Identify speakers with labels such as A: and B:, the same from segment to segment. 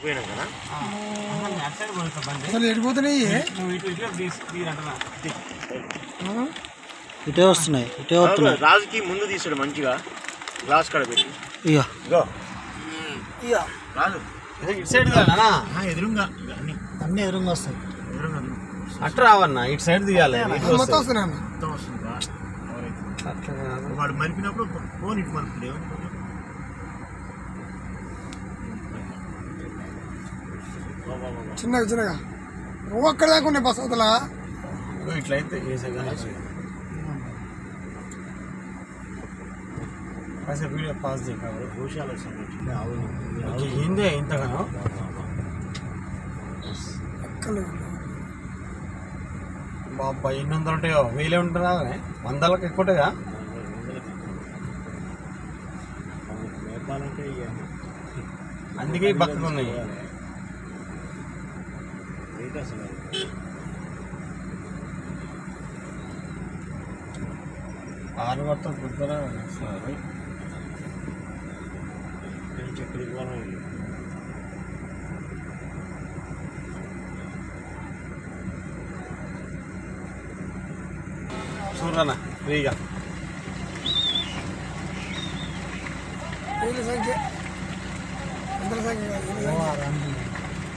A: పోయినాం కదా
B: అసలు ఎడిపోతున్నాయి
C: ఇటే వస్తున్నాయి, ఇటే వస్తున్నాయి.
A: రాజుకి ముందు తీసాడు మంచిగా గ్లాస్ కాడ పెట్టి. రాజు
D: ఇటు సైడ్ కదా
A: ఎదురుగా
C: అన్నీ ఎదురుగా వస్తాయి.
D: అట్లా రావన్నా, ఇటు సైడ్ తీయాలి.
B: మొత్తం వస్తున్నాయి
A: మొత్తం వస్తుందా? వాడు మలిపినప్పుడు ఫోన్ ఇటు మలుపుతుంది.
B: చిన్నగా చిన్నగా నువ్వు అక్కడ దాకా ఉన్నాయి బస్ అవతల.
D: ఇట్లయితే వీడియో పాస్ ఏందే ఇంతగానో బాబా 800 ఉంటాయో 1000 ఉంటుందా? 100లకు ఎక్కువ ఉంటాయా? అందుకే బక్కగా ఉన్నాయి. ఆరు మొత్తం కుదురా చూడనా ఫ్రీగా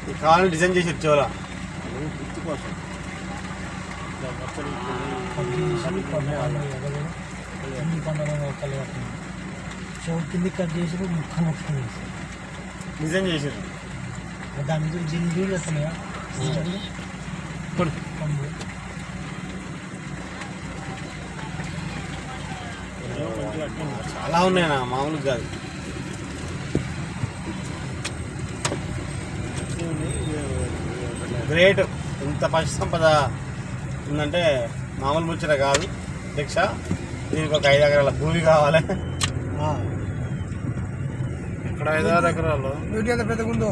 D: ఈ కావాలని డిజైన్ చేసి వచ్చేవాళ్ళ
A: గుర్తు కోసం
C: కింది కట్ చేసి ముక్క ముక్క
D: డిజైన్ చేసారు.
C: దాని మీద జింగి వస్తున్నాయా
D: చాలా ఉన్నాయి నా మామూలుగా కాదు. గ్రేట్. ఇంత పశు సంపద ఉందంటే మామూలు ముచ్చట కాదు దీక్ష. దీనికి ఒక 5 ఎకరాల భూమి కావాలి.
A: ఇక్కడ 5-6 ఎకరాలు
B: వీటి ఎంత పెద్దగా ఉందో